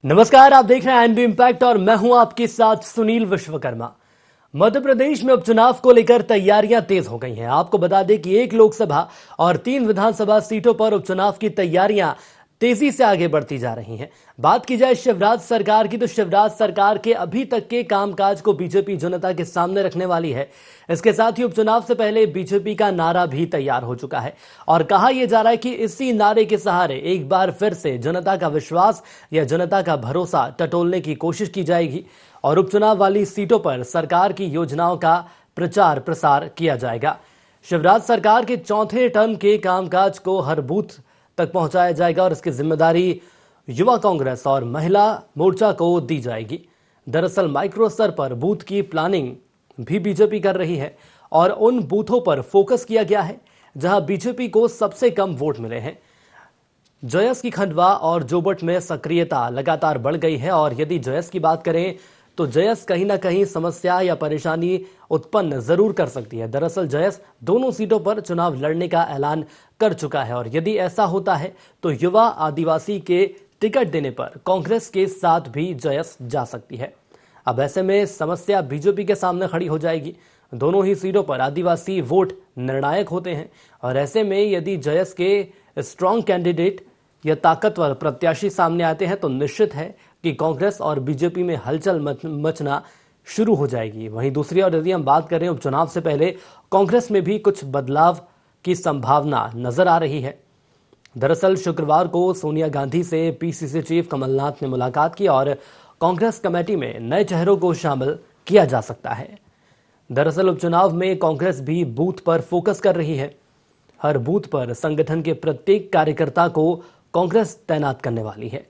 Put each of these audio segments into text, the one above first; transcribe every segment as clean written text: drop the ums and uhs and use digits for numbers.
नमस्कार, आप देख रहे हैं एनबी इम्पैक्ट और मैं हूं आपके साथ सुनील विश्वकर्मा। मध्य प्रदेश में उपचुनाव को लेकर तैयारियां तेज हो गई हैं। आपको बता दें कि 1 लोकसभा और 3 विधानसभा सीटों पर उपचुनाव की तैयारियां तेजी से आगे बढ़ती जा रही हैं। बात की जाए शिवराज सरकार की, तो शिवराज सरकार के अभी तक के कामकाज को बीजेपी जनता के सामने रखने वाली है। इसके साथ ही उपचुनाव से पहले बीजेपी का नारा भी तैयार हो चुका है और कहा यह जा रहा है कि इसी नारे के सहारे एक बार फिर से जनता का विश्वास या जनता का भरोसा टटोलने की कोशिश की जाएगी और उपचुनाव वाली सीटों पर सरकार की योजनाओं का प्रचार प्रसार किया जाएगा। शिवराज सरकार के चौथे टर्म के कामकाज को हर बूथ तक पहुंचाया जाएगा और इसकी जिम्मेदारी युवा कांग्रेस और महिला मोर्चा को दी जाएगी। दरअसल माइक्रो स्तर पर बूथ की प्लानिंग भी बीजेपी कर रही है और उन बूथों पर फोकस किया गया है जहां बीजेपी को सबसे कम वोट मिले हैं। जयस की खंडवा और जोबट में सक्रियता लगातार बढ़ गई है और यदि जयस की बात करें तो जयस कहीं ना कहीं समस्या या परेशानी उत्पन्न जरूर कर सकती है। दरअसल जयस दोनों सीटों पर चुनाव लड़ने का ऐलान कर चुका है और यदि ऐसा होता है तो युवा आदिवासी के टिकट देने पर कांग्रेस के साथ भी जयस जा सकती है। अब ऐसे में समस्या बीजेपी के सामने खड़ी हो जाएगी। दोनों ही सीटों पर आदिवासी वोट निर्णायक होते हैं और ऐसे में यदि जयस के स्ट्रांग कैंडिडेट या ताकतवर प्रत्याशी सामने आते हैं तो निश्चित है कि कांग्रेस और बीजेपी में हलचल मचना शुरू हो जाएगी। वहीं दूसरी ओर यदि हम बात करें उपचुनाव से पहले कांग्रेस में भी कुछ बदलाव की संभावना नजर आ रही है। दरअसल शुक्रवार को सोनिया गांधी से पीसीसी चीफ कमलनाथ ने मुलाकात की और कांग्रेस कमेटी में नए चेहरों को शामिल किया जा सकता है। दरअसल उपचुनाव में कांग्रेस भी बूथ पर फोकस कर रही है। हर बूथ पर संगठन के प्रत्येक कार्यकर्ता को कांग्रेस तैनात करने वाली है।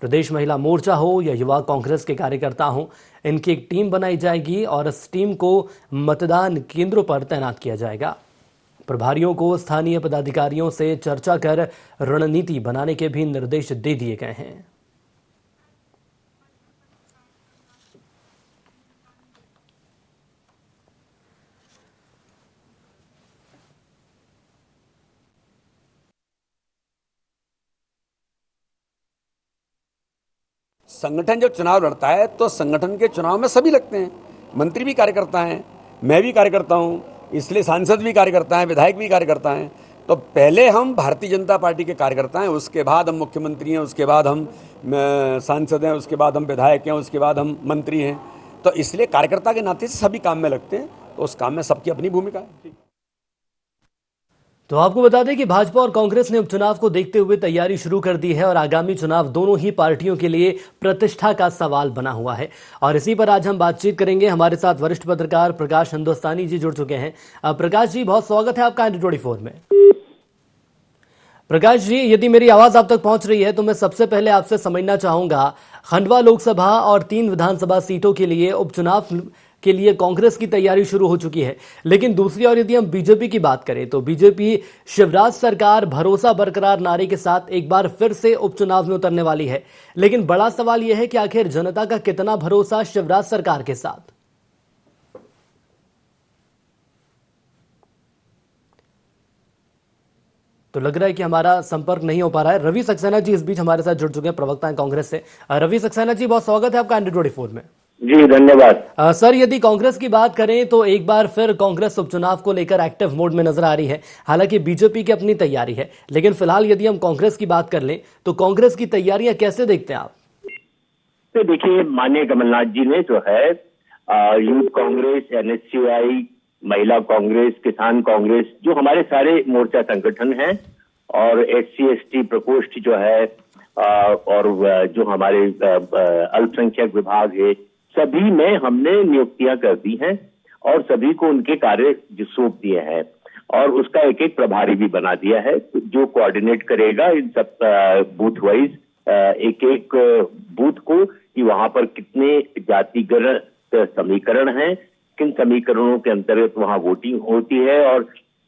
प्रदेश महिला मोर्चा हो या युवा कांग्रेस के कार्यकर्ता हो, इनकी एक टीम बनाई जाएगी और इस टीम को मतदान केंद्रों पर तैनात किया जाएगा। प्रभारियों को स्थानीय पदाधिकारियों से चर्चा कर रणनीति बनाने के भी निर्देश दे दिए गए हैं। संगठन जब चुनाव लड़ता है तो संगठन के चुनाव में सभी लगते हैं। मंत्री भी कार्यकर्ता हैं, मैं भी कार्यकर्ता हूं, इसलिए सांसद भी कार्यकर्ता हैं, विधायक भी कार्यकर्ता हैं। तो पहले हम भारतीय जनता पार्टी के कार्यकर्ता हैं, उसके बाद हम मुख्यमंत्री हैं, उसके बाद हम सांसद हैं, उसके बाद हम विधायक हैं, उसके बाद हम मंत्री हैं। तो इसलिए कार्यकर्ता के नाते से सभी काम में लगते हैं, तो उस काम में सबकी अपनी भूमिका है। तो आपको बता दें कि भाजपा और कांग्रेस ने उपचुनाव को देखते हुए तैयारी शुरू कर दी है और आगामी चुनाव दोनों ही पार्टियों के लिए प्रतिष्ठा का सवाल बना हुआ है और इसी पर आज हम बातचीत करेंगे। हमारे साथ वरिष्ठ पत्रकार प्रकाश हिंदुस्तानी जी जुड़ चुके हैं। प्रकाश जी, बहुत स्वागत है आपका 24 में। प्रकाश जी, यदि मेरी आवाज आप तक पहुंच रही है तो मैं सबसे पहले आपसे समझना चाहूंगा, खंडवा लोकसभा और 3 विधानसभा सीटों के लिए उपचुनाव के लिए कांग्रेस की तैयारी शुरू हो चुकी है, लेकिन दूसरी ओर यदि हम बीजेपी की बात करें तो बीजेपी शिवराज सरकार भरोसा बरकरार नारे के साथ एक बार फिर से उपचुनाव में उतरने वाली है। लेकिन बड़ा सवाल यह है कि आखिर जनता का कितना भरोसा शिवराज सरकार के साथ। तो लग रहा है कि हमारा संपर्क नहीं हो पा रहा है। रवि सक्सेना जी इस बीच हमारे साथ जुड़ चुके हैं, प्रवक्ता हैं कांग्रेस से। रवि सक्सेना जी, बहुत स्वागत है आपका 24 में। जी धन्यवाद। सर, यदि कांग्रेस की बात करें तो एक बार फिर कांग्रेस उपचुनाव को लेकर एक्टिव मोड में नजर आ रही है। हालांकि बीजेपी की अपनी तैयारी है, लेकिन फिलहाल यदि हम कांग्रेस की बात कर लें तो कांग्रेस की तैयारियां कैसे देखते हैं आप? तो देखिए, माननीय कमलनाथ जी ने जो है यूथ कांग्रेस, एनएसयूआई, महिला कांग्रेस, किसान कांग्रेस, जो हमारे सारे मोर्चा संगठन हैं और SC/ST प्रकोष्ठ जो है और जो हमारे अल्पसंख्यक विभाग है, सभी में हमने नियुक्तियां कर दी हैं और सभी को उनके कार्य सौंप दिए हैं और उसका एक एक प्रभारी भी बना दिया है जो कोऑर्डिनेट करेगा इन सब बूथ वाइज एक एक बूथ को कि वहां पर कितने जातिगत समीकरण हैं, किन समीकरणों के अंतर्गत वहां वोटिंग होती है और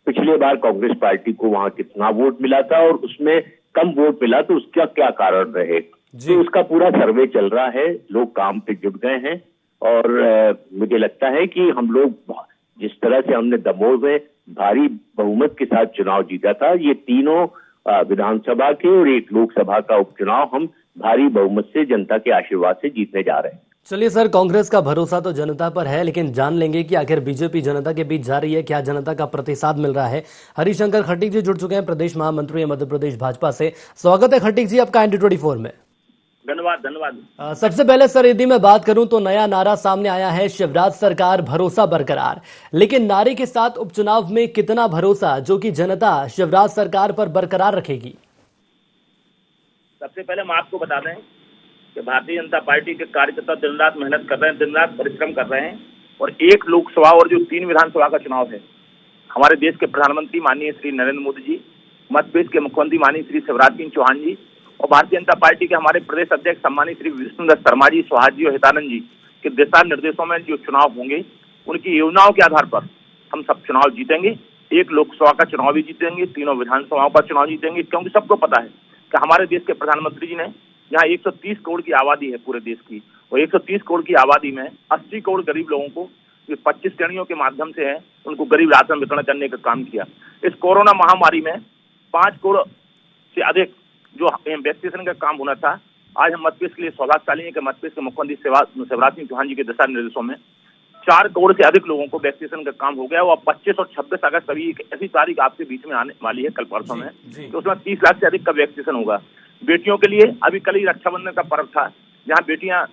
पिछले बार कांग्रेस पार्टी को वहां कितना वोट मिला था और उसमें कम वोट मिला तो उसका क्या कारण रहे। तो उसका पूरा सर्वे चल रहा है, लोग काम पे जुट गए हैं और मुझे लगता है कि हम लोग जिस तरह से हमने दमोह में भारी बहुमत के साथ चुनाव जीता था, ये तीनों विधानसभा के और एक लोकसभा का उपचुनाव हम भारी बहुमत से जनता के आशीर्वाद से जीतने जा रहे हैं। चलिए सर, कांग्रेस का भरोसा तो जनता पर है, लेकिन जान लेंगे कि आखिर बीजेपी जनता के बीच जा रही है, क्या जनता का प्रतिसाद मिल रहा है। हरिशंकर खटीक जी जुड़ चुके हैं, प्रदेश महामंत्री है मध्य प्रदेश भाजपा से। स्वागत है खटीक जी आपका ND24 में। धन्यवाद। सबसे पहले सर, यदि मैं बात करूं तो नया नारा सामने आया है, शिवराज सरकार भरोसा बरकरार। लेकिन नारे के साथ उपचुनाव में कितना भरोसा जो कि जनता शिवराज सरकार पर बरकरार रखेगी? सबसे पहले हम आपको बता दें कि भारतीय जनता पार्टी के कार्यकर्ता दिन रात मेहनत कर रहे हैं, दिन रात परिश्रम कर रहे हैं। और एक लोकसभा और जो 3 विधानसभा का चुनाव है, हमारे देश के प्रधानमंत्री माननीय श्री नरेंद्र मोदी जी, मध्य प्रदेश के मुख्यमंत्री माननीय श्री शिवराज सिंह चौहान जी और भारतीय जनता पार्टी के हमारे प्रदेश अध्यक्ष सम्मानीय श्री विष्णुदत्त शर्मा जी, सुहास जी और हितानंद जी के दिशा निर्देशों में जो चुनाव होंगे, उनकी योजनाओं के आधार पर हम सब चुनाव जीतेंगे। एक लोकसभा का चुनाव भी जीतेंगे, 3 विधानसभाओं का चुनाव जीतेंगे, क्योंकि सबको पता है कि हमारे देश के प्रधानमंत्री जी ने, जहाँ 130 करोड़ की आबादी है पूरे देश की, और 130 करोड़ की आबादी में 80 करोड़ गरीब लोगों को 25 श्रेणियों के माध्यम से है उनको गरीब राशन वितरण करने का काम किया। इस कोरोना महामारी में 5 करोड़ से अधिक जो वैक्सीनेशन का काम होना था, आज हम मध्य प्रदेश के लिए सौभाग्यशाली हैं कि मध्य प्रदेश के मुख्यमंत्री शिवराज सिंह चौहान जी के दिशा निर्देशों में 4 करोड़ से अधिक लोगों को वैक्सीनेशन का काम हो गया। और 25 और 26 अगस्त अभी एक ऐसी तारीख आपके बीच में आने वाली है, कल परसों में, तो उसमें 30 लाख से अधिक का वैक्सीनेशन होगा। बेटियों के लिए अभी कल ही रक्षाबंधन का पर्व था, जहाँ बेटियां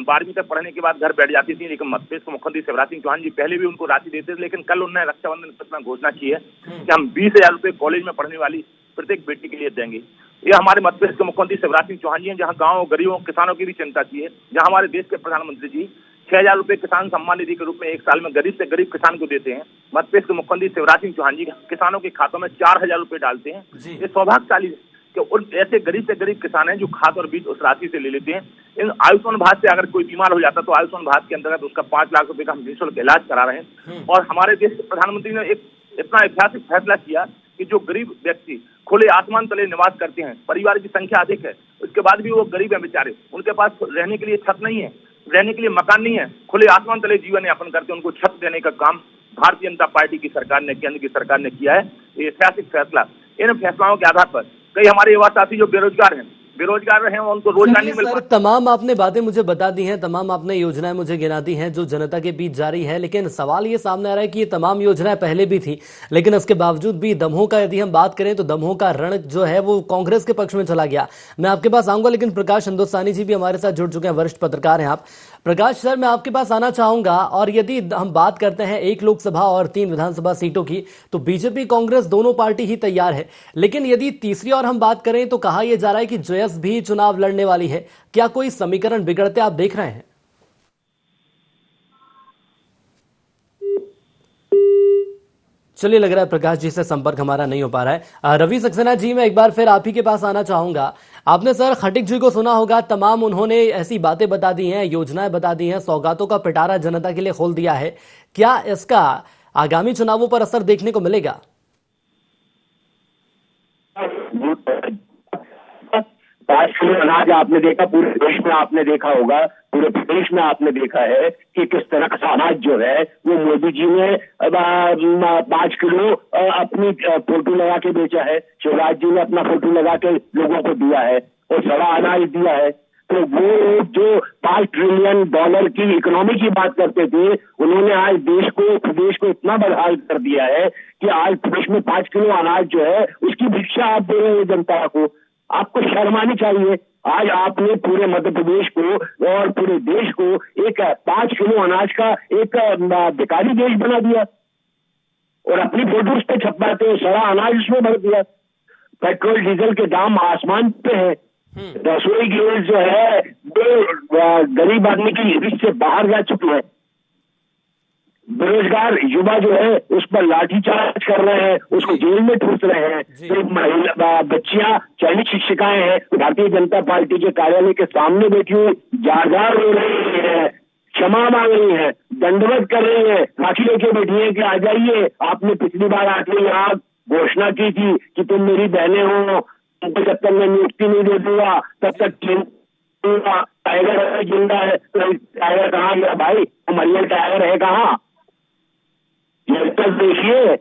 12वीं तक पढ़ने के बाद घर बैठ जाती थी, लेकिन मध्य प्रदेश के मुख्यमंत्री शिवराज सिंह चौहान जी पहले भी उनको राशि देते थे, लेकिन कल उन्होंने रक्षाबंधन पर घोषणा की है कि हम 20,000 रुपये कॉलेज में पढ़ने वाली प्रत्येक बेटी के लिए देंगे। ये हमारे मध्य प्रदेश के मुख्यमंत्री शिवराज सिंह चौहान जी हैं, जहाँ गाँव गरीबों किसानों की भी चिंता की है, जहाँ हमारे देश के प्रधानमंत्री जी 6,000 रुपये किसान सम्मान निधि के रूप में एक साल में गरीब से गरीब किसान को देते हैं। मध्य प्रदेश के मुख्यमंत्री शिवराज सिंह चौहान जी किसानों के खातों में 4,000 रुपये डालते हैं। ये सौभाग्यशाली कि उन ऐसे गरीब से गरीब किसान हैं जो खाद और बीज उस राशि से ले लेते हैं। इन आयुष्मान भारत से अगर कोई बीमार हो जाता तो आयुष्मान भारत के अंतर्गत उसका 5 लाख रुपए का हम निःशुल्क इलाज करा रहे हैं। और हमारे देश के प्रधानमंत्री ने एक इतना ऐतिहासिक फैसला किया कि जो गरीब व्यक्ति खुले आसमान तले निवास करते हैं, परिवार की संख्या अधिक है, उसके बाद भी वो गरीब है बेचारे, उनके पास रहने के लिए छत नहीं है, रहने के लिए मकान नहीं है, खुले आसमान तले जीवन यापन करते हैं, उनको छत देने का काम भारतीय जनता पार्टी की सरकार ने, केंद्र की सरकार ने किया है। ये ऐतिहासिक फैसला, इन फैसलाओं के आधार पर कई हमारे युवा साथी जो बेरोजगार हैं उनको रोजगार नहीं मिल पा। तमाम आपने बातें मुझे बता दी हैं, तमाम आपने योजनाएं मुझे गिना दी हैं जो जनता के बीच जारी है, लेकिन सवाल ये सामने आ रहा है कि ये तमाम योजनाएं पहले भी थी, लेकिन उसके बावजूद भी दमोह का यदि हम बात करें तो दमोह का रण जो है वो कांग्रेस के पक्ष में चला गया। मैं आपके पास आऊंगा, लेकिन प्रकाश हिंदुस्तानी जी भी हमारे साथ जुड़ चुके हैं, वरिष्ठ पत्रकार हैं आप। प्रकाश सर, मैं आपके पास आना चाहूंगा, और यदि हम बात करते हैं 1 लोकसभा और 3 विधानसभा सीटों की, तो बीजेपी कांग्रेस दोनों पार्टी ही तैयार है, लेकिन यदि तीसरी और हम बात करें तो कहा यह जा रहा है कि जेएस भी चुनाव लड़ने वाली है। क्या कोई समीकरण बिगड़ते आप देख रहे हैं? चलिए, लग रहा है प्रकाश जी से संपर्क हमारा नहीं हो पा रहा है। रवि सक्सेना जी, मैं एक बार फिर आप ही के पास आना चाहूंगा। आपने सर खटीक जी को सुना होगा, तमाम उन्होंने ऐसी बातें बता दी हैं, योजनाएं बता दी हैं, सौगातों का पिटारा जनता के लिए खोल दिया है। क्या इसका आगामी चुनावों पर असर देखने को मिलेगा? 5 किलो अनाज आपने देखा, पूरे देश में आपने देखा होगा, पूरे प्रदेश में आपने देखा है कि किस तरह का अनाज जो है वो मोदी जी ने 5 किलो अपनी फोटो लगा के बेचा है, शिवराज जी ने अपना फोटो लगा के लोगों को दिया है और सारा अनाज दिया है। तो वो जो $5 ट्रिलियन की इकोनॉमी की बात करते थे, उन्होंने आज देश को, प्रदेश को इतना बदहाल कर दिया है कि आज प्रदेश में 5 किलो अनाज जो है उसकी भिक्षा आप दे रहे हैं जनता को। आपको शर्म आनी चाहिए। आज आपने पूरे मध्य प्रदेश को और पूरे देश को एक 5 किलो अनाज का एक भिखारी देश बना दिया और अपनी फोटो उस पर छपवाते हैं, सारा अनाज उसमें भर दिया। पेट्रोल डीजल के दाम आसमान पे है, रसोई गैस जो है वो गरीब आदमी की लिमिट से बाहर जा चुकी है। बेरोजगार युवा जो है उस पर लाठीचार्ज कर रहे हैं, उसको जेल में ठूस रहे हैं। तो महिला बच्चियां, चयनित शिक्षिकाएं हैं, भारतीय जनता पार्टी के कार्यालय के सामने बैठी हुई जार रो रही है, क्षमा मांग रही है, दंडवत कर रही है, राखी लेके बैठी है कि आ जाइए, आपने पिछली बार आके यहाँ घोषणा की थी कि तुम मेरी बहनें हो, तुमको जब तक मैं नियुक्ति नहीं दे दूंगा तब तक टाइगर जिंदा है। तो टाइगर कहाँ गया भाई? मरियल टाइगर है कहाँ? देखिए,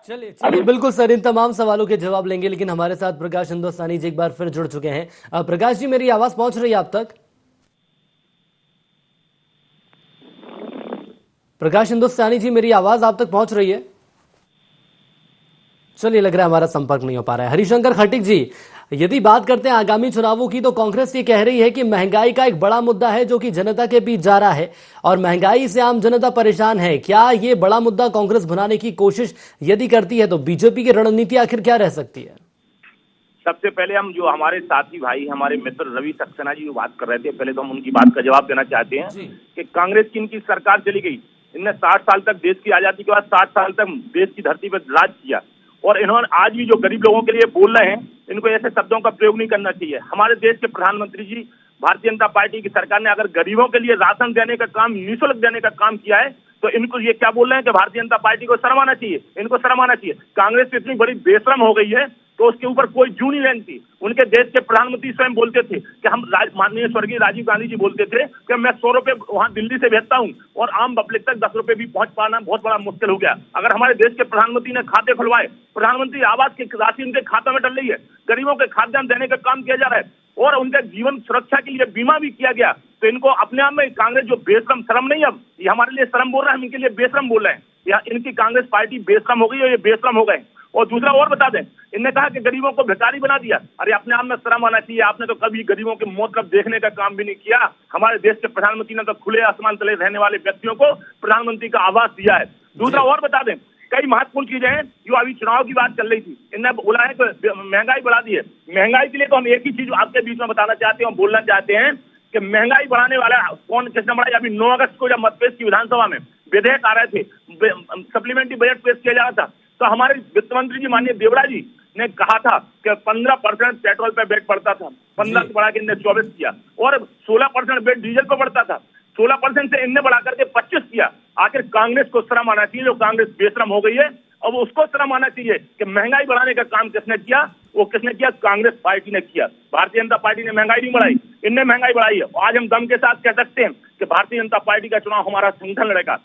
चलिए बिल्कुल सर, इन तमाम सवालों के जवाब लेंगे, लेकिन हमारे साथ प्रकाश हिंदुस्तानी जी एक बार फिर जुड़ चुके हैं। प्रकाश जी, मेरी आवाज पहुंच रही है आप तक? प्रकाश हिंदुस्तानी जी, मेरी आवाज आप तक पहुंच रही है? चलिए, लग रहा है हमारा संपर्क नहीं हो पा रहा है। हरिशंकर खटीक जी, यदि बात करते हैं आगामी चुनावों की, तो कांग्रेस ये कह रही है कि महंगाई का एक बड़ा मुद्दा है जो कि जनता के बीच जा रहा है और महंगाई से आम जनता परेशान है। क्या ये बड़ा मुद्दा कांग्रेस भुनाने की कोशिश यदि करती है तो बीजेपी की रणनीति आखिर क्या रह सकती है? सबसे पहले हम जो हमारे साथी भाई हमारे मित्र रवि सक्सेना जी जो बात कर रहे थे, पहले तो हम उनकी बात का जवाब देना चाहते हैं कि कांग्रेस की इनकी सरकार चली गई, इनने 60 साल तक देश की आजादी के बाद 60 साल तक देश की धरती पर राज किया और इन्होंने आज भी जो गरीब लोगों के लिए बोल रहे हैं, इनको ऐसे शब्दों का प्रयोग नहीं करना चाहिए। हमारे देश के प्रधानमंत्री जी, भारतीय जनता पार्टी की सरकार ने अगर गरीबों के लिए राशन देने का काम, निःशुल्क देने का काम किया है, तो इनको ये क्या बोल रहे हैं कि भारतीय जनता पार्टी को शर्म आना चाहिए, इनको शर्म आना चाहिए। कांग्रेस इतनी बड़ी बेशरम हो गई है तो उसके ऊपर कोई जू नहीं लेती। उनके देश के प्रधानमंत्री स्वयं बोलते थे कि हम माननीय स्वर्गीय राजीव गांधी जी बोलते थे कि मैं 100 रुपए वहां दिल्ली से भेजता हूं और आम पब्लिक तक 10 रुपए भी पहुंच पाना बहुत बड़ा मुश्किल हो गया। अगर हमारे देश के प्रधानमंत्री ने खाते खुलवाए, प्रधानमंत्री आवास की राशि उनके खातों में डल रही है, गरीबों के खाद्यान्न देने का काम किया जा रहा है और उनके जीवन सुरक्षा के लिए बीमा भी किया गया, तो इनको अपने आप में कांग्रेस जो बेशरम, शर्म नहीं, अब ये हमारे लिए शर्म बोल रहा है, हम इनके लिए बेशरम बोल रहे हैं, या इनकी कांग्रेस पार्टी बेशरम हो गई और ये बेशरम हो गए। और दूसरा और बता दें, इनने कहा कि गरीबों को भिखारी बना दिया। अरे अपने आप में शर्म आना चाहिए, आपने तो कभी गरीबों के मौत कब देखने का काम भी नहीं किया। हमारे देश के प्रधानमंत्री ने तो खुले आसमान तले रहने वाले व्यक्तियों को प्रधानमंत्री का आवास दिया है। दूसरा और बता दें, कई महत्वपूर्ण चीजें हैं जो अभी चुनाव की बात चल रही थी, इनने बोला है कि महंगाई बढ़ा दी है। महंगाई के लिए तो हम एक ही चीज आपके बीच में बताना चाहते हैं, बोलना चाहते हैं कि महंगाई बढ़ाने वाला कौन, किसने बढ़ाई? अभी 9 अगस्त को जब मतपेश की विधानसभा में विधेयक आ रहे थे, सप्लीमेंट्री बजट पेश किया जा रहा था, तो हमारे वित्त मंत्री जी माननीय देवड़ा जी ने कहा था कि 15% पेट्रोल पे वेट पड़ता था, 15 से बढ़ा के इनने 24 किया और 16% वेट डीजल पे पड़ता था, 16% से इनने बढ़ा करके 25 किया। आखिर कांग्रेस को शर्म आना चाहिए, जो कांग्रेस बेशरम हो गई है, अब उसको शर्म आना चाहिए कि महंगाई बढ़ाने का काम किसने किया? वो किसने किया? कांग्रेस पार्टी ने किया। भारतीय जनता पार्टी ने महंगाई नहीं बढ़ाई, इनने महंगाई बढ़ाई है। आज हम दम के साथ कह सकते हैं कि भारतीय जनता पार्टी का चुनाव हमारा संगठन लड़ेगा।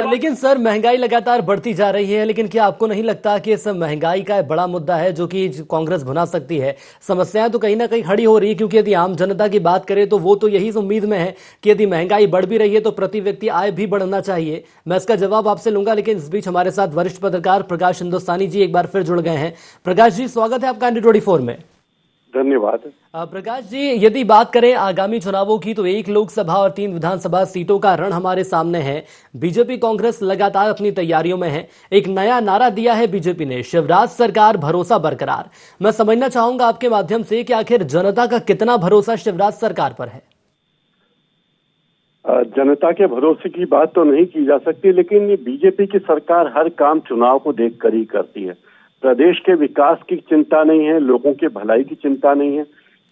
लेकिन सर, महंगाई लगातार बढ़ती जा रही है, लेकिन क्या आपको नहीं लगता कि इस महंगाई का बड़ा मुद्दा है जो कि कांग्रेस भुना सकती है? समस्याएं तो कहीं ना कहीं खड़ी हो रही है, क्योंकि यदि आम जनता की बात करें तो वो तो यही उम्मीद में है कि यदि महंगाई बढ़ भी रही है तो प्रति व्यक्ति आय भी बढ़ना चाहिए। मैं इसका जवाब आपसे लूंगा, लेकिन इस बीच हमारे साथ वरिष्ठ पत्रकार प्रकाश हिंदुस्तानी जी एक बार फिर जुड़ गए हैं। प्रकाश जी, स्वागत है आपका 24 में। धन्यवाद। प्रकाश जी, यदि बात करें आगामी चुनावों की, तो 1 लोकसभा और 3 विधानसभा सीटों का रण हमारे सामने है। बीजेपी कांग्रेस लगातार अपनी तैयारियों में है। एक नया नारा दिया है बीजेपी ने, शिवराज सरकार भरोसा बरकरार। मैं समझना चाहूंगा आपके माध्यम से कि आखिर जनता का कितना भरोसा शिवराज सरकार पर है? जनता के भरोसे की बात तो नहीं की जा सकती, लेकिन ये बीजेपी की सरकार हर काम चुनाव को देखकर ही करती है। प्रदेश के विकास की चिंता नहीं है, लोगों के भलाई की चिंता नहीं है,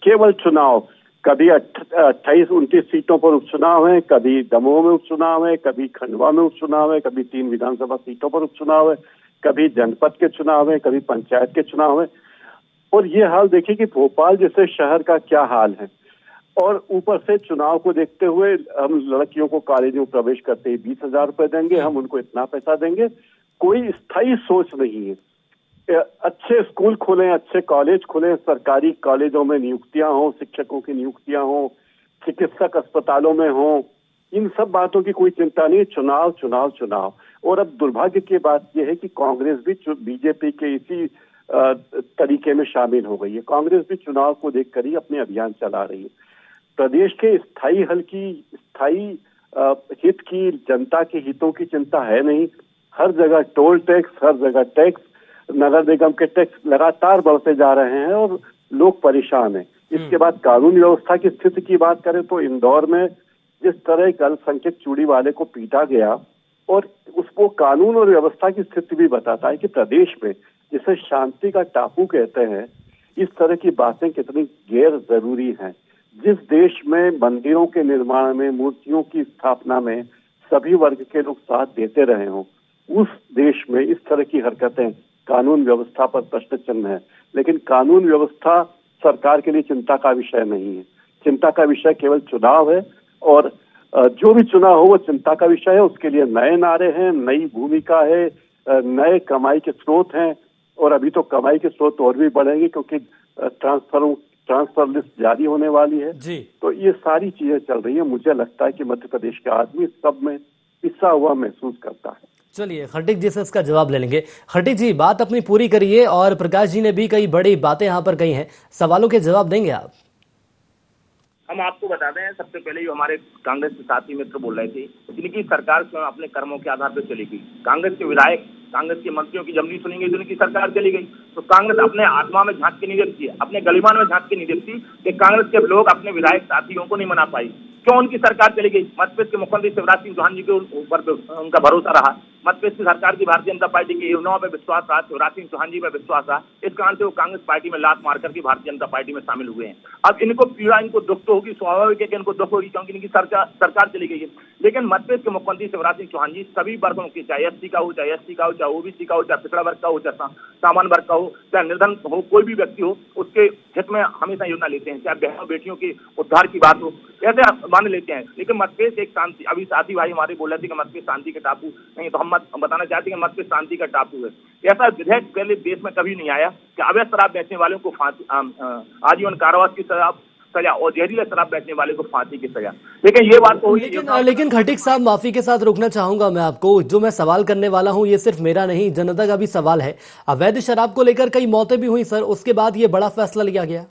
केवल चुनाव। कभी 28-29 सीटों पर उपचुनाव है, कभी दमोह में उपचुनाव है, कभी खंडवा में उपचुनाव है, कभी 3 विधानसभा सीटों पर उपचुनाव है, कभी जनपद के चुनाव है, कभी पंचायत के चुनाव है। और ये हाल देखिए कि भोपाल जैसे शहर का क्या हाल है। और ऊपर से चुनाव को देखते हुए हम लड़कियों को कॉलेज में प्रवेश करते ही 20,000 रुपए देंगे, हम उनको इतना पैसा देंगे। कोई स्थायी सोच नहीं है। अच्छे स्कूल खुले, अच्छे कॉलेज खुले, सरकारी कॉलेजों में नियुक्तियां हो, शिक्षकों की नियुक्तियां हो, चिकित्सक अस्पतालों में हो, इन सब बातों की कोई चिंता नहीं। चुनाव चुनाव चुनाव। और अब दुर्भाग्य की बात यह है कि कांग्रेस भी बीजेपी के इसी तरीके में शामिल हो गई है। कांग्रेस भी चुनाव को देखकर ही अपने अभियान चला रही है। प्रदेश के स्थायी हल की, स्थायी हित की, जनता के हितों की चिंता है नहीं। हर जगह टोल टैक्स, हर जगह टैक्स, नगर निगम के टैक्स लगातार बढ़ते जा रहे हैं और लोग परेशान हैं। इसके बाद कानून व्यवस्था की स्थिति की बात करें तो इंदौर में जिस तरह एक अल्पसंख्यक चूड़ी वाले को पीटा गया, और उसको कानून और व्यवस्था की स्थिति भी बताता है कि प्रदेश में, जिसे शांति का टापू कहते हैं, इस तरह की बातें कितनी गैर जरूरी हैं। जिस देश में मंदिरों के निर्माण में, मूर्तियों की स्थापना में सभी वर्ग के लोग साथ देते रहे हों, उस देश में इस तरह की हरकतें, कानून व्यवस्था पर प्रश्न चिन्ह है। लेकिन कानून व्यवस्था सरकार के लिए चिंता का विषय नहीं है। चिंता का विषय केवल चुनाव है, और जो भी चुनाव हो वो चिंता का विषय है। उसके लिए नए नारे हैं, नई भूमिका है, नए कमाई के स्रोत हैं, और अभी तो कमाई के स्रोत और भी बढ़ेंगे क्योंकि ट्रांसफर लिस्ट जारी होने वाली है जी। तो ये सारी चीजें चल रही है। मुझे लगता है कि मध्य प्रदेश का आदमी सब में पिसा हुआ महसूस करता है। चलिए खटीक जी से इसका जवाब ले लेंगे। खटीक जी बात अपनी पूरी करिए, और प्रकाश जी ने भी कई बड़ी बातें यहाँ पर कही हैं, सवालों के जवाब देंगे आप? हम आपको बता दें, सबसे पहले जो हमारे कांग्रेस के साथी मित्र बोल रहे थे, जिनकी सरकार स्वयं अपने कर्मों के आधार पर चली गई, कांग्रेस के विधायक कांग्रेस के मंत्रियों की जब नहीं सुनी गई तो उनकी सरकार चली गई। तो कांग्रेस अपने आत्मा में झांक के नहीं देखती है, अपने गलीमान में झांक के नहीं देखती कि कांग्रेस के लोग अपने विधायक साथियों को नहीं मना पाई, क्यों उनकी सरकार चली गई। मध्य प्रदेश के मुख्यमंत्री शिवराज सिंह चौहान जी के ऊपर उनका भरोसा रहा, मध्य प्रदेश की सरकार की भारतीय जनता पार्टी की योजनाओं पर विश्वास रहा, शिवराज सिंह चौहान जी पर विश्वास रहा, इस कारण से वो कांग्रेस पार्टी में लात मार करके भारतीय जनता पार्टी में शामिल हुए हैं। अब इनको पीड़ा, इनको दुख तो होगी, स्वाभाविक है कि इनको दुख होगी क्योंकि इनकी सरकार चली गई है। लेकिन मध्य प्रदेश के मुख्यमंत्री शिवराज सिंह चौहान जी सभी वर्गों की, चाहे एससी का हो, चाहे एसटी का हो, चाहे ओबीसी का हो, चाहे पिछड़ा वर्ग का हो, चाहे सामान्य वर्ग का हो, चाहे निर्धन हो, कोई भी व्यक्ति हो, उसके हित में हमेशा योजना लेते हैं, चाहे बहनों बेटियों के उद्धार की बात हो, ऐसे मान लेते हैं। लेकिन मध्य प्रदेश एक शांति, अभी साथी भाई हमारे बोल रहे थे कि मध्य प्रदेश शांति का टापू नहीं, तो हम बताना चाहते हैं कि मध्य प्रदेश शांति का टापू है। ऐसा विधेयक पहले देश में कभी नहीं आया कि अवैध शराब बेचने वालों को आजीवन कारावास की सजा और जहरीला शराब बेचने वाले को फांसी की सजा। लेकिन ये बात तो लेकिन खटीक साहब माफी के साथ रोकना चाहूंगा मैं आपको, जो मैं सवाल करने वाला हूं ये सिर्फ मेरा नहीं, जनता का भी सवाल है। अवैध शराब को लेकर कई मौतें भी हुई सर, उसके बाद ये बड़ा फैसला लिया गया।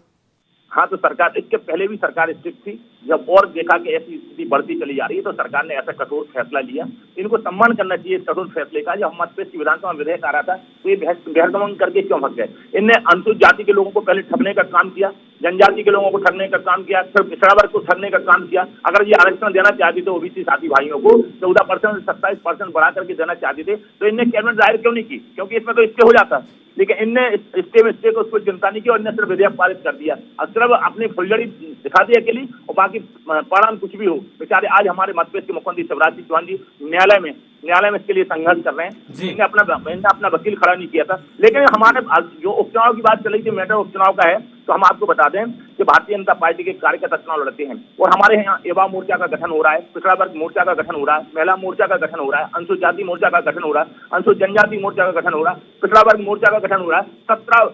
हाँ, तो सरकार, इसके पहले भी सरकार स्ट्रिक्ट थी, जब और देखा कि ऐसी स्थिति बढ़ती चली जा रही है तो सरकार ने ऐसा कठोर फैसला लिया। इनको सम्मान करना चाहिए इस कठोर फैसले का। जब मध्य प्रदेश की विधानसभा में विधेयक आ रहा था तो ये बहिर्गमन करके क्यों भाग गए? इनने अनुसूचित जाति के लोगों को पहले ठगने का काम किया, जनजाति के लोगों को ठगने का काम किया, फिर पिछड़ा वर्ग को ठगने का काम किया। अगर ये आरक्षण देना चाहती तो ओबीसी साथी भाइयों को 14% से 27% बढ़ा करके देना चाहते थे, तो इनने कैबिनेट दायर क्यों नहीं की? क्योंकि इसमें तो स्टे हो जाता। लेकिन इनने स्टे को उसको चिंता नहीं की और इनने सिर्फ विधेयक पारित कर दिया, और सिर्फ अपनी फुलझड़ी दिखा दी अकेली, और बाकी परिणाम कुछ भी हो। बेचारे आज हमारे मध्य प्रदेश के मुख्यमंत्री शिवराज सिंह चौहान जी न्यायालय में इसके लिए संघर्ष कर रहे हैं। इन्हें अपना वकील खड़ा नहीं किया था। लेकिन हमारे जो उपचुनाव की बात चल रही थी, मैटर उपचुनाव का है, तो हम आपको बता दें कि भारतीय जनता पार्टी के कार्यकर्ता चुनाव लड़ते हैं और हमारे यहाँ युवा मोर्चा का गठन हो रहा है, पिछड़ा वर्ग मोर्चा का गठन हो रहा है, महिला मोर्चा का गठन हो रहा है, अनुसूचित जाति मोर्चा का गठन हो रहा है, अनुसूचित जनजाति मोर्चा का गठन हो रहा है, पिछड़ा वर्ग मोर्चा का गठन हो रहा है। 17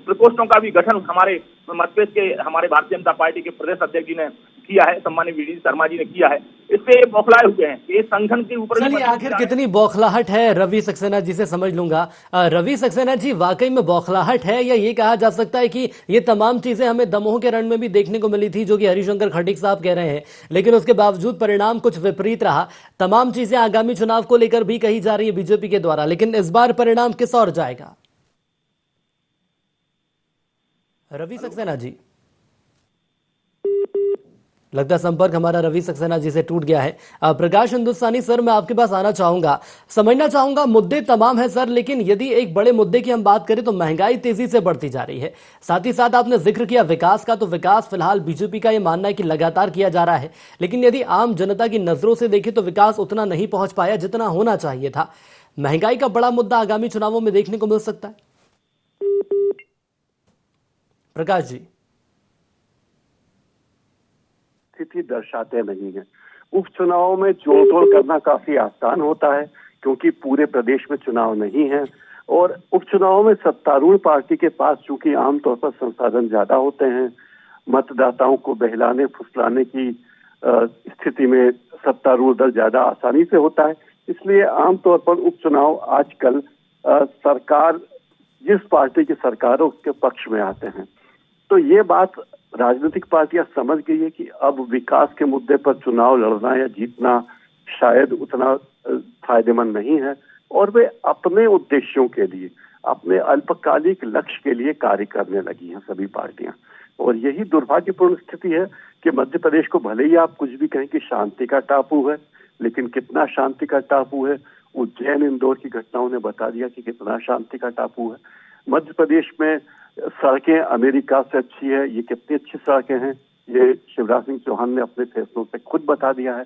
प्रकोष्ठों का भी गठन हमारे मध्य प्रदेश के हमारे भारतीय जनता पार्टी के प्रदेश अध्यक्ष जी ने किया है, सम्मानित वी डी शर्मा जी ने किया है। इससे बौखलाए हुए हैं कि इस संगठन के ऊपर। चलिए आखिर कितनी बौखलाहट है, रवि सक्सेना जी से समझ लूंगा। रवि सक्सेना जी, वाकई में बौखलाहट है, या ये कहा जा सकता है कि ये तमाम चीजें हमें दमोह के रण में भी देखने को मिली थी, जो कि हरिशंकर खटीक साहब कह रहे हैं, लेकिन उसके बावजूद परिणाम कुछ विपरीत रहा। तमाम चीजें आगामी चुनाव को लेकर भी कही जा रही है बीजेपी के द्वारा, लेकिन इस बार परिणाम किस ओर जाएगा? रवि सक्सेना जी, लगता संपर्क हमारा रवि सक्सेना जी से टूट गया है। प्रकाश हिंदुस्तानी सर, मैं आपके पास आना चाहूंगा, समझना चाहूंगा, मुद्दे तमाम है सर, लेकिन यदि एक बड़े मुद्दे की हम बात करें तो महंगाई तेजी से बढ़ती जा रही है। साथ ही साथ आपने जिक्र किया विकास का, तो विकास फिलहाल बीजेपी का यह मानना है कि लगातार किया जा रहा है, लेकिन यदि आम जनता की नजरों से देखें तो विकास उतना नहीं पहुंच पाया जितना होना चाहिए था। महंगाई का बड़ा मुद्दा आगामी चुनावों में देखने को मिल सकता है। प्रकाश जी, स्थिति दर्शाते नहीं है। उपचुनाव में जोड़ करना काफी आसान होता है क्योंकि पूरे प्रदेश में चुनाव नहीं है, और उपचुनाव में सत्तारूढ़ पार्टी के पास चूंकि आमतौर पर संसाधन ज्यादा होते हैं, मतदाताओं को बहलाने फुसलाने की स्थिति में सत्तारूढ़ दल ज्यादा आसानी से होता है। इसलिए आमतौर पर उपचुनाव आजकल सरकार, जिस पार्टी की सरकार है उसके पक्ष में आते हैं। तो ये बात राजनीतिक पार्टियां समझ गई है कि अब विकास के मुद्दे पर चुनाव लड़ना या जीतना शायद उतना फायदेमंद नहीं है, और वे अपने उद्देश्यों के लिए, अपने अल्पकालिक लक्ष्य के लिए कार्य करने लगी हैं सभी पार्टियां। और यही दुर्भाग्यपूर्ण स्थिति है कि मध्य प्रदेश को भले ही आप कुछ भी कहें कि शांति का टापू है, लेकिन कितना शांति का टापू है, उज्जैन इंदौर की घटनाओं ने बता दिया कि कितना शांति का टापू है। मध्य प्रदेश में सड़कें अमेरिका से अच्छी है, ये कितनी अच्छी सड़कें हैं, ये शिवराज सिंह चौहान ने अपने फैसलों से खुद बता दिया है।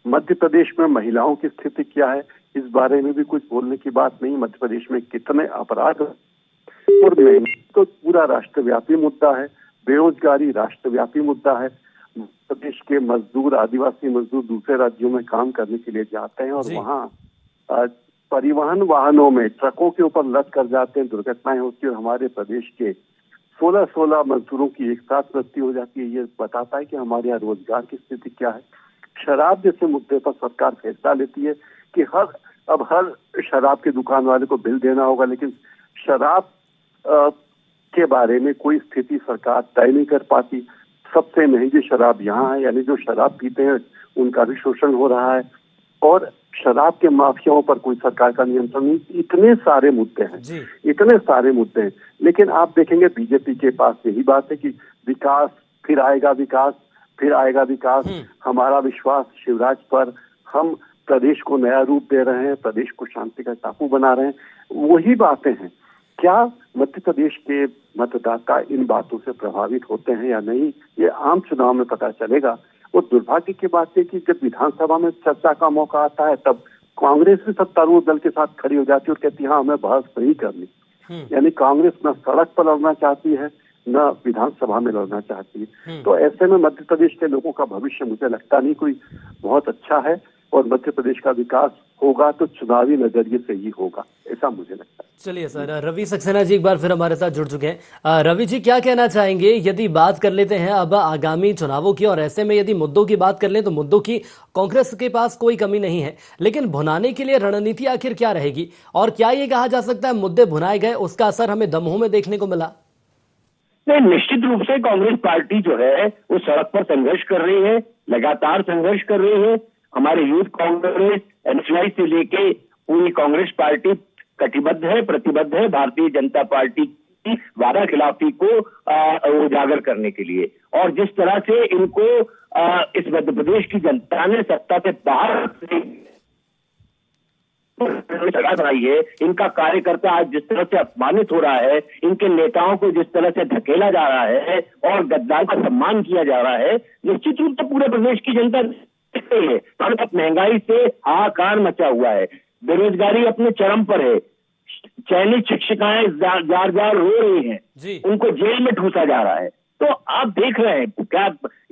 मध्य प्रदेश में महिलाओं की स्थिति क्या है, इस बारे में भी कुछ बोलने की बात नहीं। मध्य प्रदेश में कितने अपराध और महंगाई तो पूरा राष्ट्रव्यापी मुद्दा है, बेरोजगारी राष्ट्रव्यापी मुद्दा है। प्रदेश के मजदूर, आदिवासी मजदूर दूसरे राज्यों में काम करने के लिए जाते हैं और वहाँ परिवहन वाहनों में ट्रकों के ऊपर लद कर जाते हैं, दुर्घटनाएं होती है और हमारे प्रदेश के 16 मजदूरों की एक साथ मृत्यु हो जाती है। ये बताता है कि हमारे यहाँ रोजगार की स्थिति क्या है। शराब जैसे मुद्दे पर सरकार फैसला लेती है कि अब हर शराब के दुकान वाले को बिल देना होगा, लेकिन शराब के बारे में कोई स्थिति सरकार तय नहीं कर पाती। सबसे महंगी शराब यहाँ है, यानी जो शराब पीते हैं उनका भी शोषण हो रहा है और शराब के माफियाओं पर कोई सरकार का नियंत्रण नहीं। इतने सारे मुद्दे हैं, इतने सारे मुद्दे हैं, लेकिन आप देखेंगे बीजेपी के पास यही बात है कि विकास, फिर आएगा विकास, फिर आएगा विकास, हमारा विश्वास शिवराज पर, हम प्रदेश को नया रूप दे रहे हैं, प्रदेश को शांति का टापू बना रहे हैं, वही बातें हैं। क्या मध्य प्रदेश के मतदाता इन बातों से प्रभावित होते हैं या नहीं, ये आम चुनाव में पता चलेगा। वो दुर्भाग्य की बात है कि जब विधानसभा में चर्चा का मौका आता है तब कांग्रेस भी सत्तारूढ़ दल के साथ खड़ी हो जाती है और कहती है हाँ हमें बहस नहीं करनी। यानी कांग्रेस न सड़क पर लड़ना चाहती है न विधानसभा में लड़ना चाहती है। तो ऐसे में मध्य प्रदेश के लोगों का भविष्य मुझे लगता नहीं कोई बहुत अच्छा है और मध्य प्रदेश का विकास होगा तो चुनावी नजरिए से ही होगा, ऐसा मुझे लगता है। चलिए सर, रवि सक्सेना जी एक बार फिर हमारे साथ जुड़ चुके हैं। रवि जी, क्या कहना चाहेंगे यदि बात कर लेते हैं अब आगामी चुनावों की, और ऐसे में यदि मुद्दों की बात कर लें तो मुद्दों की कांग्रेस के पास कोई कमी नहीं है, लेकिन भुनाने के लिए रणनीति आखिर क्या रहेगी? और क्या ये कहा जा सकता है मुद्दे भुनाए गए, उसका असर हमें दमोह में देखने को मिला? नहीं, निश्चित रूप से कांग्रेस पार्टी जो है वो सड़क पर संघर्ष कर रही है, लगातार संघर्ष कर रही है। हमारे यूथ कांग्रेस, एनएसयूआई से लेके पूरी कांग्रेस पार्टी कटिबद्ध है, प्रतिबद्ध है भारतीय जनता पार्टी की वादा खिलाफी को उजागर करने के लिए। और जिस तरह से इनको इस मध्य प्रदेश की जनता ने सत्ता से बाहर सरकार बनाई है, इनका कार्यकर्ता आज जिस तरह से अपमानित हो रहा है, इनके नेताओं को जिस तरह से धकेला जा रहा है और गद्दार का सम्मान किया जा रहा है, निश्चित रूप से पूरे प्रदेश की जनता है। महंगाई से हाहाकार मचा हुआ है, बेरोजगारी अपने चरम पर है, चयनित शिक्षिकाएं जार जार रो रही हैं, उनको जेल में ठूसा जा रहा है। तो आप देख रहे हैं क्या,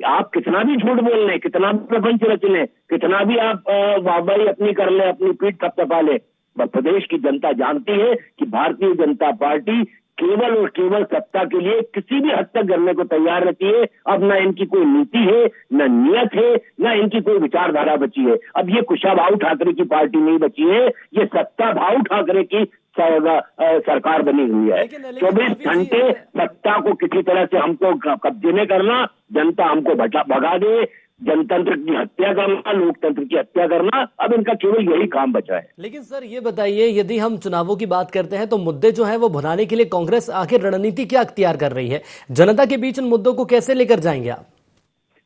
आप कितना भी झूठ बोल लें, कितना भी प्रपंच रच लें, कितना भी आप वाहवाही अपनी कर लें, अपनी पीठ थपथपा लें, प्रदेश की जनता जानती है कि भारतीय जनता पार्टी केवल और केवल सत्ता के लिए किसी भी हद तक करने को तैयार रहती है। अब न इनकी कोई नीति है, न नियत है, न इनकी कोई विचारधारा बची है। अब ये कुशाभाऊ ठाकरे की पार्टी नहीं बची है, ये सत्ता भाऊ ठाकरे की सरकार बनी हुई है। 24 घंटे सत्ता को किसी तरह से हमको कब्जे में करना, जनता हमको भगा दे, जनतंत्र की हत्या करना, लोकतंत्र की हत्या करना, अब इनका केवल यही काम बचा है। लेकिन सर ये बताइए, यदि हम चुनावों की बात करते हैं तो मुद्दे जो हैं वो भुनाने के लिए कांग्रेस आखिर रणनीति क्या अख्तियार कर रही है? जनता के बीच उन मुद्दों को कैसे लेकर जाएंगे आप?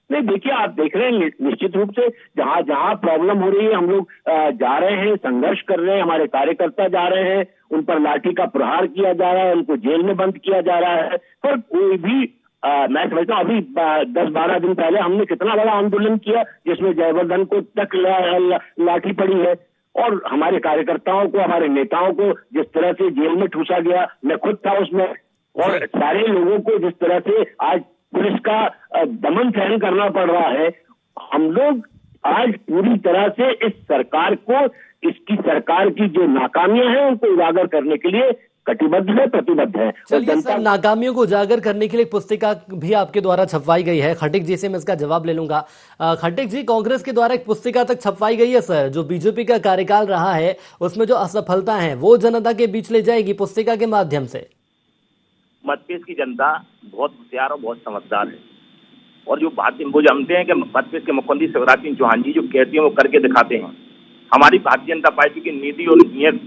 नहीं, देखिए आप देख रहे हैं निश्चित रूप से जहां जहां प्रॉब्लम हो रही है हम लोग जा रहे हैं, संघर्ष कर रहे हैं, हमारे कार्यकर्ता जा रहे हैं, उन पर लाठी का प्रहार किया जा रहा है, उनको जेल में बंद किया जा रहा है। पर कोई भी मैं समझता हूँ अभी 10-12 दिन पहले हमने कितना बड़ा आंदोलन किया जिसमें जयवर्धन को तक लाठी पड़ी है, और हमारे कार्यकर्ताओं को, हमारे नेताओं को जिस तरह से जेल में ठूसा गया, मैं खुद था उसमें, और सारे लोगों को जिस तरह से आज पुलिस का दमन सहन करना पड़ रहा है। हम लोग आज पूरी तरह से इस सरकार को, इसकी सरकार की जो नाकामियां हैं उनको उजागर करने के लिए कटिबद्ध है, प्रतिबद्ध है। चलिए सर, नाकामियों को उजागर करने के लिए पुस्तिका भी आपके द्वारा छपवाई गई है। खट्टिक जी से मैं इसका जवाब ले लूंगा। खट्टिक जी, कांग्रेस के द्वारा एक पुस्तिका तक छपवाई गई है सर, जो बीजेपी का कार्यकाल रहा है उसमें जो असफलता है वो जनता के बीच ले जाएगी पुस्तिका के माध्यम से। मध्य प्रदेश की जनता बहुत होशियार और बहुत समझदार है, और जो बात वो जानते हैं कि मध्य प्रदेश के मुख्यमंत्री शिवराज सिंह चौहान जी जो कहते हैं वो करके दिखाते हैं। हमारी भारतीय जनता पार्टी की नीति और नीयत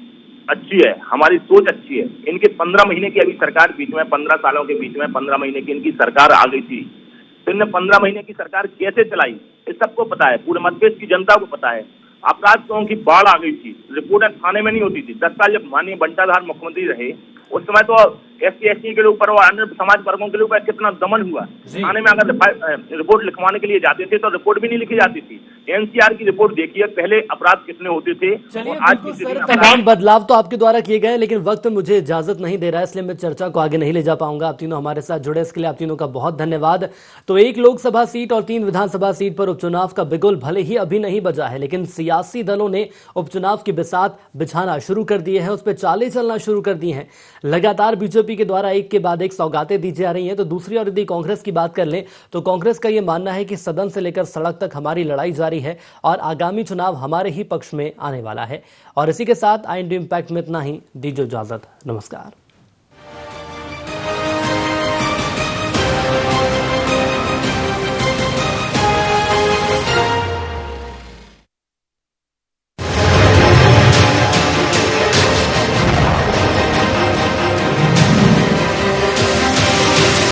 अच्छी है, हमारी सोच अच्छी है। इनके 15 महीने की अभी सरकार बीच में, 15 सालों के बीच में 15 महीने की इनकी सरकार आ गई थी, तो इन्होंने 15 महीने की सरकार कैसे चलाई ये सबको पता है, पूरे मध्य प्रदेश की जनता को पता है। अपराधियों की बाढ़ आ गई थी, रिपोर्टें थाने में नहीं होती थी। 10 साल जब माननीय बंटाधार मुख्यमंत्री रहे उस समय तो SC ST के ऊपर और अन्य समाज वर्गों के ऊपर कितना दमन हुआ। थाने में अगर रिपोर्ट लिखवाने के लिए जाते थे तो रिपोर्ट भी नहीं लिखी जाती थी। NCR की रिपोर्ट देखिए, पहले अपराध कितने होते थे और आज की स्थिति में तमाम बदलाव तो आपके द्वारा किए गए, लेकिन वक्त मुझे इजाजत नहीं दे रहा है, इसलिए मैं चर्चा को आगे नहीं ले जा पाऊंगा। आप तीनों हमारे साथ जुड़े, इसके लिए आप तीनों का बहुत धन्यवाद। तो 1 लोकसभा सीट और 3 विधानसभा सीट पर उपचुनाव का बिगुल भले ही अभी नहीं बजा है, लेकिन सियासी दलों ने उपचुनाव की बिसात बिछाना शुरू कर दिए हैं, उस पर चालें चलना शुरू कर दी हैं। लगातार बीजेपी के द्वारा एक के बाद एक सौगातें दी जा रही हैं। तो दूसरी ओर यदि कांग्रेस की बात कर लें तो कांग्रेस का यह मानना है कि सदन से लेकर सड़क तक हमारी लड़ाई जारी है और आगामी चुनाव हमारे ही पक्ष में आने वाला है। और इसी के साथ IND इम्पैक्ट में इतना ही। दीजिए इजाजत, नमस्कार।